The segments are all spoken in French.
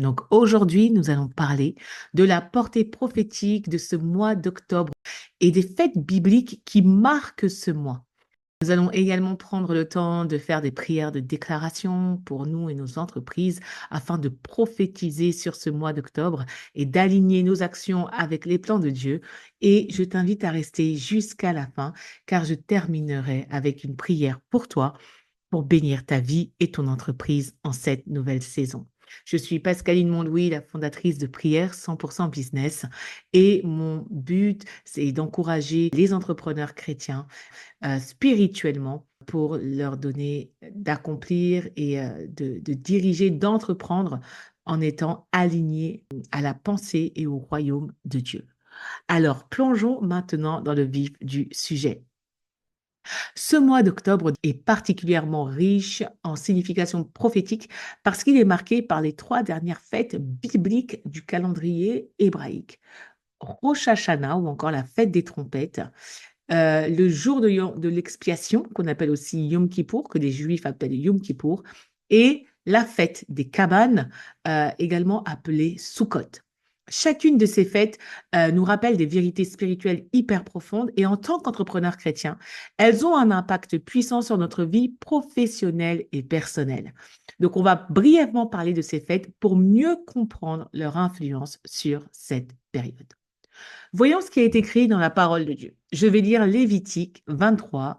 Donc aujourd'hui, nous allons parler de la portée prophétique de ce mois d'octobre et des fêtes bibliques qui marquent ce mois. Nous allons également prendre le temps de faire des prières de déclaration pour nous et nos entreprises afin de prophétiser sur ce mois d'octobre et d'aligner nos actions avec les plans de Dieu. Et je t'invite à rester jusqu'à la fin car je terminerai avec une prière pour toi pour bénir ta vie et ton entreprise en cette nouvelle saison. Je suis Pascaline Mondouy, la fondatrice de Prière 100% Business et mon but, c'est d'encourager les entrepreneurs chrétiens spirituellement pour leur donner d'accomplir et de diriger, d'entreprendre en étant alignés à la pensée et au royaume de Dieu. Alors, plongeons maintenant dans le vif du sujet. Ce mois d'octobre est particulièrement riche en signification prophétique parce qu'il est marqué par les 3 dernières fêtes bibliques du calendrier hébraïque. Rosh Hashanah ou encore la fête des trompettes, le jour de l'expiation qu'on appelle aussi Yom Kippour, que les Juifs appellent Yom Kippour, et la fête des cabanes, également appelée Sukkot. Chacune de ces fêtes nous rappelle des vérités spirituelles hyper profondes et en tant qu'entrepreneurs chrétiens, elles ont un impact puissant sur notre vie professionnelle et personnelle. Donc, on va brièvement parler de ces fêtes pour mieux comprendre leur influence sur cette période. Voyons ce qui a été écrit dans la parole de Dieu. Je vais lire Lévitique 23,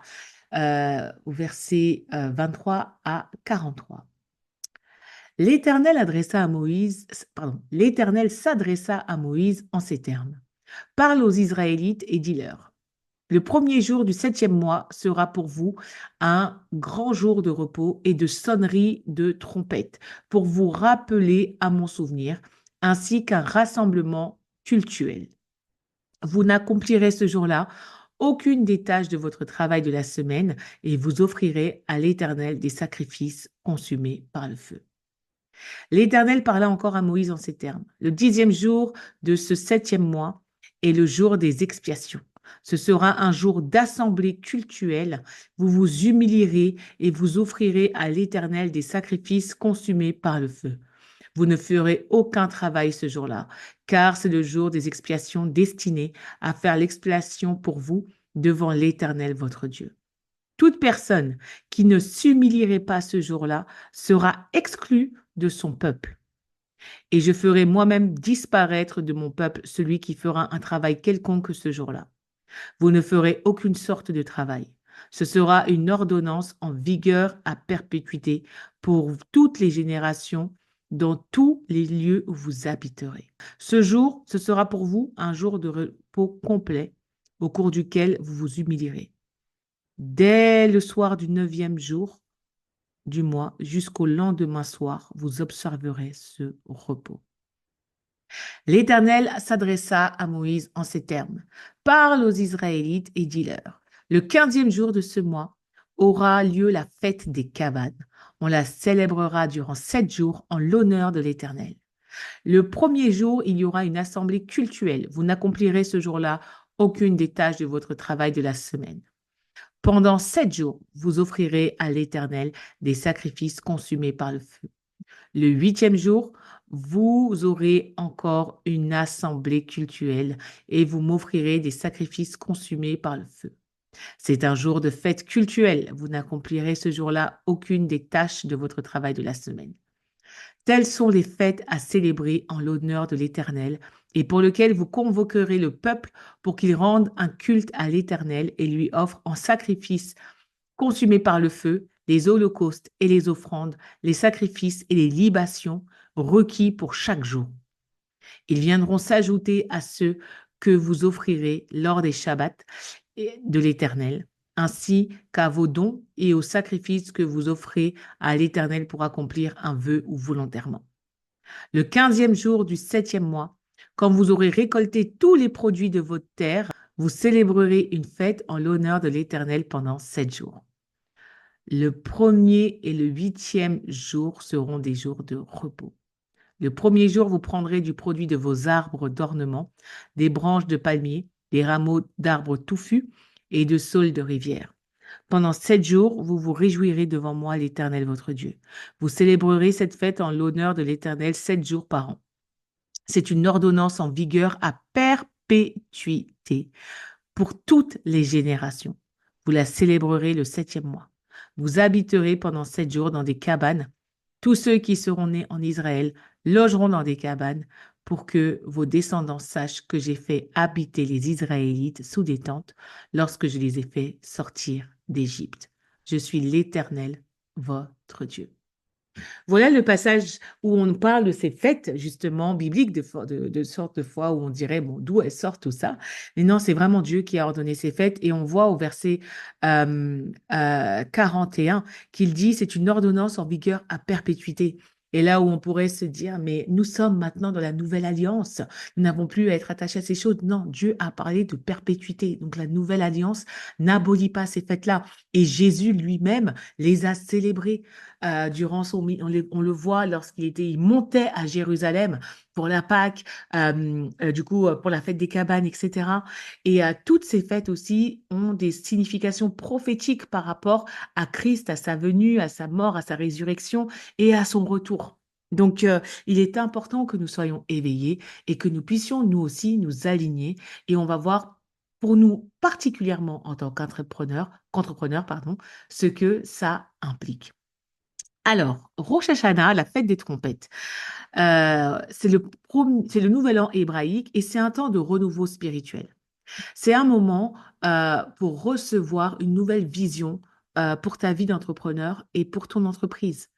au verset 23 à 43. L'Éternel s'adressa à Moïse en ces termes. Parle aux Israélites et dis-leur. Le premier jour du 7e mois sera pour vous un grand jour de repos et de sonnerie de trompette pour vous rappeler à mon souvenir, ainsi qu'un rassemblement cultuel. Vous n'accomplirez ce jour-là aucune des tâches de votre travail de la semaine et vous offrirez à l'Éternel des sacrifices consumés par le feu. L'Éternel parla encore à Moïse en ces termes. Le 10e jour de ce 7e mois est le jour des expiations. Ce sera un jour d'assemblée cultuelle. Vous vous humilierez et vous offrirez à l'Éternel des sacrifices consumés par le feu. Vous ne ferez aucun travail ce jour-là, car c'est le jour des expiations destiné à faire l'expiation pour vous devant l'Éternel votre Dieu. Toute personne qui ne s'humilierait pas ce jour-là sera exclue de son peuple. Et je ferai moi-même disparaître de mon peuple celui qui fera un travail quelconque ce jour-là. Vous ne ferez aucune sorte de travail. Ce sera une ordonnance en vigueur à perpétuité pour toutes les générations dans tous les lieux où vous habiterez. Ce jour, ce sera pour vous un jour de repos complet au cours duquel vous vous humilierez. Dès le soir du 9e jour du mois jusqu'au lendemain soir, vous observerez ce repos. L'Éternel s'adressa à Moïse en ces termes. Parle aux Israélites et dis-leur. Le 15e jour de ce mois aura lieu la fête des cabanes. On la célébrera durant 7 jours en l'honneur de l'Éternel. Le premier jour, il y aura une assemblée cultuelle. Vous n'accomplirez ce jour-là aucune des tâches de votre travail de la semaine. Pendant 7 jours, vous offrirez à l'Éternel des sacrifices consumés par le feu. Le 8e jour, vous aurez encore une assemblée cultuelle et vous m'offrirez des sacrifices consumés par le feu. C'est un jour de fête cultuelle. Vous n'accomplirez ce jour-là aucune des tâches de votre travail de la semaine. Telles sont les fêtes à célébrer en l'honneur de l'Éternel et pour lesquelles vous convoquerez le peuple pour qu'il rende un culte à l'Éternel et lui offre en sacrifice consumés par le feu, les holocaustes et les offrandes, les sacrifices et les libations requis pour chaque jour. Ils viendront s'ajouter à ceux que vous offrirez lors des Shabbats de l'Éternel, ainsi qu'à vos dons et aux sacrifices que vous offrez à l'Éternel pour accomplir un vœu ou volontairement. Le 15e jour du 7e mois, quand vous aurez récolté tous les produits de votre terre, vous célébrerez une fête en l'honneur de l'Éternel pendant 7 jours. Le 1er et le 8e jour seront des jours de repos. Le 1er jour, vous prendrez du produit de vos arbres d'ornement, des branches de palmier, des rameaux d'arbres touffus et de saules de rivière. Pendant 7 jours, vous vous réjouirez devant moi, l'Éternel, votre Dieu. Vous célébrerez cette fête en l'honneur de l'Éternel 7 jours par an. C'est une ordonnance en vigueur à perpétuité pour toutes les générations. Vous la célébrerez le 7e mois. Vous habiterez pendant 7 jours dans des cabanes. Tous ceux qui seront nés en Israël logeront dans des cabanes pour que vos descendants sachent que j'ai fait habiter les Israélites sous des tentes lorsque je les ai fait sortir d'Égypte. Je suis l'Éternel, votre Dieu. Voilà le passage où on parle de ces fêtes, justement, bibliques, de sorte de foi, où on dirait, bon, d'où elles sortent tout ça. Mais non, c'est vraiment Dieu qui a ordonné ces fêtes. Et on voit au verset 41 qu'il dit, c'est une ordonnance en vigueur à perpétuité. Et là où on pourrait se dire, mais nous sommes maintenant dans la nouvelle alliance, nous n'avons plus à être attachés à ces choses. Non, Dieu a parlé de perpétuité. Donc la nouvelle alliance n'abolit pas ces fêtes-là. Et Jésus lui-même les a célébrées durant on le voit il montait à Jérusalem pour la Pâque, du coup pour la fête des cabanes, etc. Et toutes ces fêtes aussi ont des significations prophétiques par rapport à Christ, à sa venue, à sa mort, à sa résurrection et à son retour. Donc, il est important que nous soyons éveillés et que nous puissions nous aussi nous aligner. Et on va voir pour nous particulièrement en tant qu'entrepreneurs, pardon, ce que ça implique. Alors, Rosh Hashanah, la fête des trompettes, c'est le nouvel an hébraïque et c'est un temps de renouveau spirituel. C'est un moment pour recevoir une nouvelle vision pour ta vie d'entrepreneur et pour ton entreprise.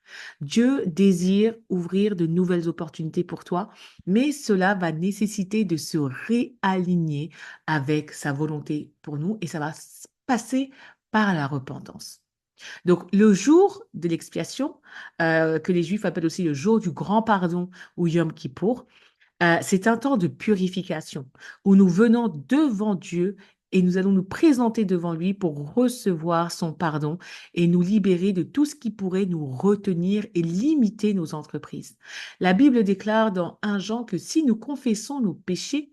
Dieu désire ouvrir de nouvelles opportunités pour toi, mais cela va nécessiter de se réaligner avec sa volonté pour nous et ça va passer par la repentance. Donc, le jour de l'expiation, que les Juifs appellent aussi le jour du grand pardon ou Yom Kippour, c'est un temps de purification où nous venons devant Dieu et nous allons nous présenter devant lui pour recevoir son pardon et nous libérer de tout ce qui pourrait nous retenir et limiter nos entreprises. La Bible déclare dans 1 Jean que si nous confessons nos péchés,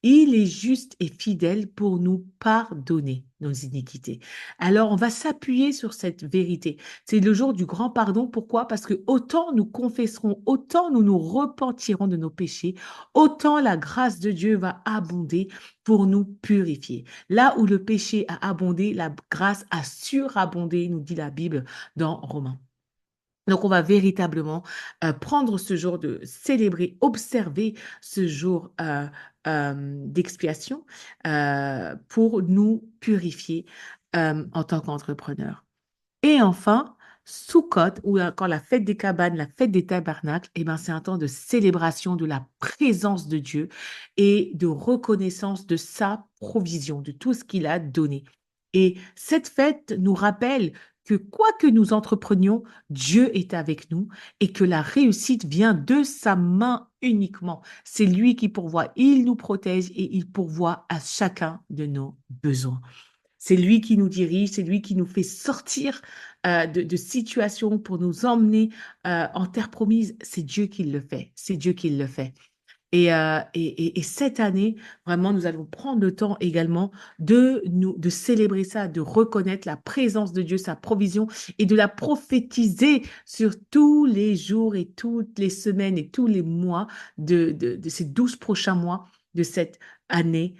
il est juste et fidèle pour nous pardonner nos iniquités. Alors, on va s'appuyer sur cette vérité. C'est le jour du grand pardon. Pourquoi? Parce que autant nous confesserons, autant nous nous repentirons de nos péchés, autant la grâce de Dieu va abonder pour nous purifier. Là où le péché a abondé, la grâce a surabondé, nous dit la Bible dans Romains. Donc, on va véritablement prendre ce jour de célébrer, observer ce jour d'expiation pour nous purifier en tant qu'entrepreneurs. Et enfin, Sukkot, ou encore la fête des cabanes, la fête des tabernacles, eh ben, c'est un temps de célébration de la présence de Dieu et de reconnaissance de sa provision, de tout ce qu'il a donné. Et cette fête nous rappelle que quoi que nous entreprenions, Dieu est avec nous et que la réussite vient de sa main uniquement. C'est lui qui pourvoit, il nous protège et il pourvoit à chacun de nos besoins. C'est lui qui nous dirige, c'est lui qui nous fait sortir de situations pour nous emmener en terre promise. C'est Dieu qui le fait. C'est Dieu qui le fait. Et cette année, vraiment, nous allons prendre le temps également de célébrer ça, de reconnaître la présence de Dieu, sa provision, et de la prophétiser sur tous les jours et toutes les semaines et tous les mois de ces 12 prochains mois de cette année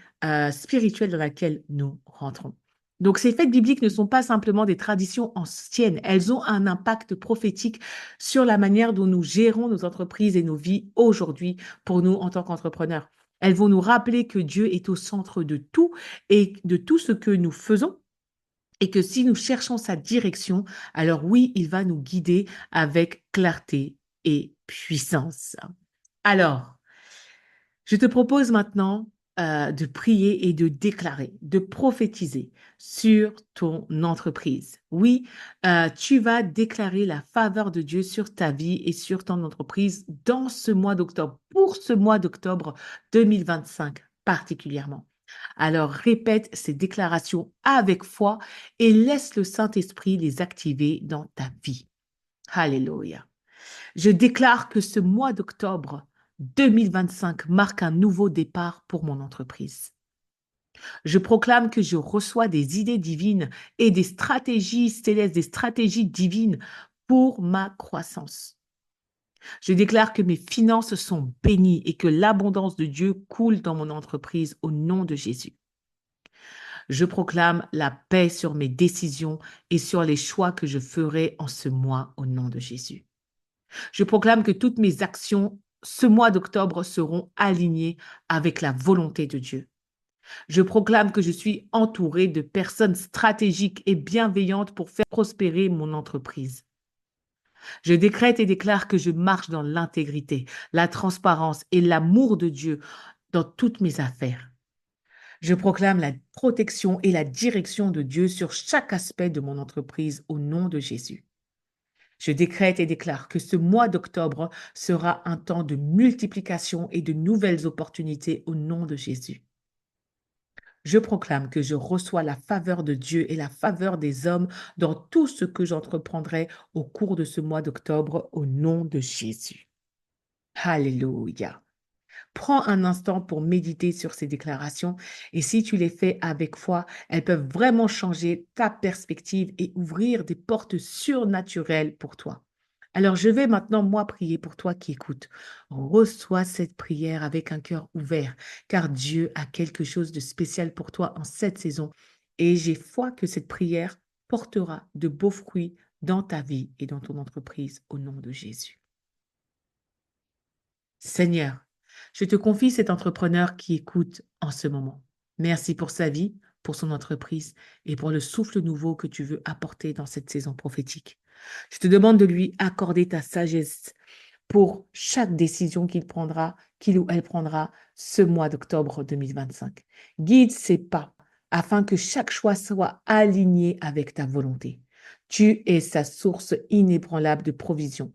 spirituelle dans laquelle nous rentrons. Donc, ces fêtes bibliques ne sont pas simplement des traditions anciennes, elles ont un impact prophétique sur la manière dont nous gérons nos entreprises et nos vies aujourd'hui pour nous en tant qu'entrepreneurs. Elles vont nous rappeler que Dieu est au centre de tout et de tout ce que nous faisons et que si nous cherchons sa direction, alors oui, il va nous guider avec clarté et puissance. Alors, je te propose maintenant de prier et de déclarer, de prophétiser sur ton entreprise. Oui, tu vas déclarer la faveur de Dieu sur ta vie et sur ton entreprise dans ce mois d'octobre, pour ce mois d'octobre 2025 particulièrement. Alors répète ces déclarations avec foi et laisse le Saint-Esprit les activer dans ta vie. Alléluia. Je déclare que ce mois d'octobre 2025 marque un nouveau départ pour mon entreprise. Je proclame que je reçois des idées divines et des stratégies célestes, des stratégies divines pour ma croissance. Je déclare que mes finances sont bénies et que l'abondance de Dieu coule dans mon entreprise au nom de Jésus. Je proclame la paix sur mes décisions et sur les choix que je ferai en ce mois au nom de Jésus. Je proclame que toutes mes actions ce mois d'octobre seront alignées avec la volonté de Dieu. Je proclame que je suis entourée de personnes stratégiques et bienveillantes pour faire prospérer mon entreprise. Je décrète et déclare que je marche dans l'intégrité, la transparence et l'amour de Dieu dans toutes mes affaires. Je proclame la protection et la direction de Dieu sur chaque aspect de mon entreprise au nom de Jésus. Je décrète et déclare que ce mois d'octobre sera un temps de multiplication et de nouvelles opportunités au nom de Jésus. Je proclame que je reçois la faveur de Dieu et la faveur des hommes dans tout ce que j'entreprendrai au cours de ce mois d'octobre au nom de Jésus. Alléluia. Prends un instant pour méditer sur ces déclarations et si tu les fais avec foi, elles peuvent vraiment changer ta perspective et ouvrir des portes surnaturelles pour toi. Alors, je vais maintenant, moi, prier pour toi qui écoutes. Reçois cette prière avec un cœur ouvert, car Dieu a quelque chose de spécial pour toi en cette saison. Et j'ai foi que cette prière portera de beaux fruits dans ta vie et dans ton entreprise au nom de Jésus. Seigneur, je te confie cet entrepreneur qui écoute en ce moment. Merci pour sa vie, pour son entreprise et pour le souffle nouveau que tu veux apporter dans cette saison prophétique. Je te demande de lui accorder ta sagesse pour chaque décision qu'il ou elle prendra ce mois d'octobre 2025. Guide ses pas afin que chaque choix soit aligné avec ta volonté. Tu es sa source inébranlable de provision.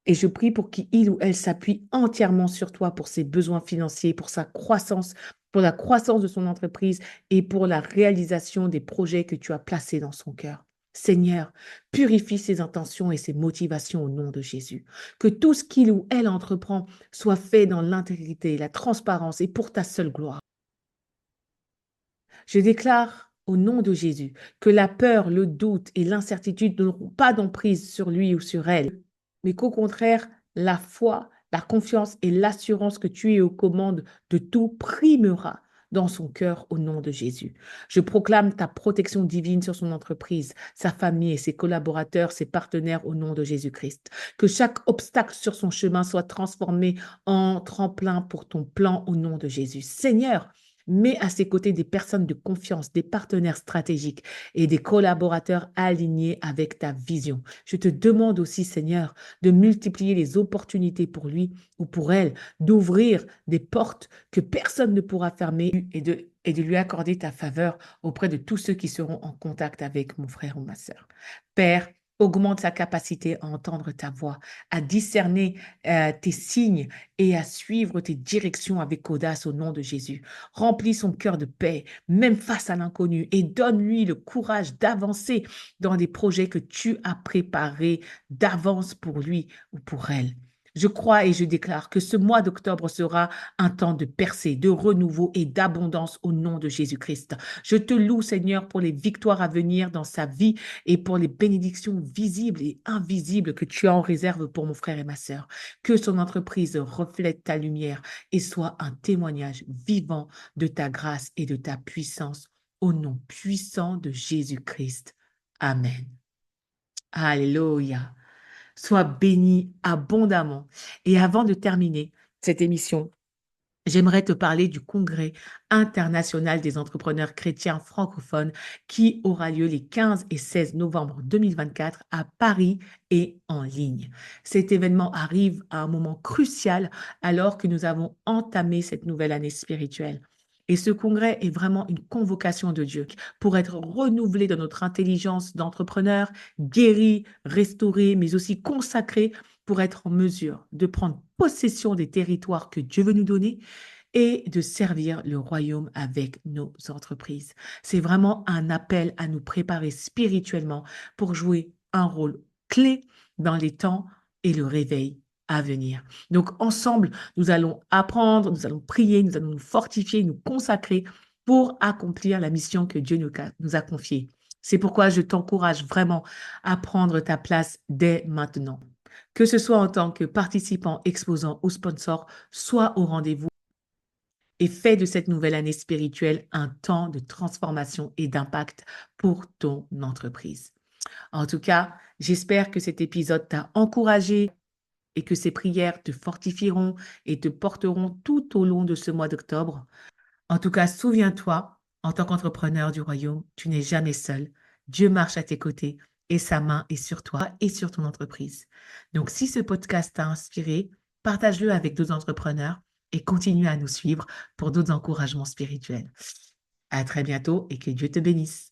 Et je prie pour qu'il ou elle s'appuie entièrement sur toi pour ses besoins financiers, pour sa croissance, pour la croissance de son entreprise et pour la réalisation des projets que tu as placés dans son cœur. Seigneur, purifie ses intentions et ses motivations au nom de Jésus. Que tout ce qu'il ou elle entreprend soit fait dans l'intégrité, la transparence et pour ta seule gloire. Je déclare au nom de Jésus que la peur, le doute et l'incertitude n'auront pas d'emprise sur lui ou sur elle, mais qu'au contraire, la foi, la confiance et l'assurance que tu es aux commandes de tout primera dans son cœur au nom de Jésus. Je proclame ta protection divine sur son entreprise, sa famille et ses collaborateurs, ses partenaires au nom de Jésus-Christ. Que chaque obstacle sur son chemin soit transformé en tremplin pour ton plan au nom de Jésus. Seigneur, mets à ses côtés des personnes de confiance, des partenaires stratégiques et des collaborateurs alignés avec ta vision. Je te demande aussi, Seigneur, de multiplier les opportunités pour lui ou pour elle, d'ouvrir des portes que personne ne pourra fermer et de lui accorder ta faveur auprès de tous ceux qui seront en contact avec mon frère ou ma sœur. Père, augmente sa capacité à entendre ta voix, à discerner tes signes et à suivre tes directions avec audace au nom de Jésus. Remplis son cœur de paix, même face à l'inconnu, et donne-lui le courage d'avancer dans des projets que tu as préparés d'avance pour lui ou pour elle. Je crois et je déclare que ce mois d'octobre sera un temps de percée, de renouveau et d'abondance au nom de Jésus-Christ. Je te loue, Seigneur, pour les victoires à venir dans sa vie et pour les bénédictions visibles et invisibles que tu as en réserve pour mon frère et ma sœur. Que son entreprise reflète ta lumière et soit un témoignage vivant de ta grâce et de ta puissance au nom puissant de Jésus-Christ. Amen. Alléluia. Sois béni abondamment. Et avant de terminer cette émission, j'aimerais te parler du Congrès international des entrepreneurs chrétiens francophones qui aura lieu les 15 et 16 novembre 2024 à Paris et en ligne. Cet événement arrive à un moment crucial alors que nous avons entamé cette nouvelle année spirituelle. Et ce congrès est vraiment une convocation de Dieu pour être renouvelé dans notre intelligence d'entrepreneur, guéri, restauré, mais aussi consacré pour être en mesure de prendre possession des territoires que Dieu veut nous donner et de servir le royaume avec nos entreprises. C'est vraiment un appel à nous préparer spirituellement pour jouer un rôle clé dans les temps et le réveil à venir. Donc ensemble, nous allons apprendre, nous allons prier, nous allons nous fortifier, nous consacrer pour accomplir la mission que Dieu nous a confiée. C'est pourquoi je t'encourage vraiment à prendre ta place dès maintenant. Que ce soit en tant que participant, exposant ou sponsor, sois au rendez-vous et fais de cette nouvelle année spirituelle un temps de transformation et d'impact pour ton entreprise. En tout cas, j'espère que cet épisode t'a encouragé et que ces prières te fortifieront et te porteront tout au long de ce mois d'octobre. En tout cas, souviens-toi, en tant qu'entrepreneur du royaume, tu n'es jamais seul. Dieu marche à tes côtés et sa main est sur toi et sur ton entreprise. Donc, si ce podcast t'a inspiré, partage-le avec d'autres entrepreneurs et continue à nous suivre pour d'autres encouragements spirituels. À très bientôt et que Dieu te bénisse.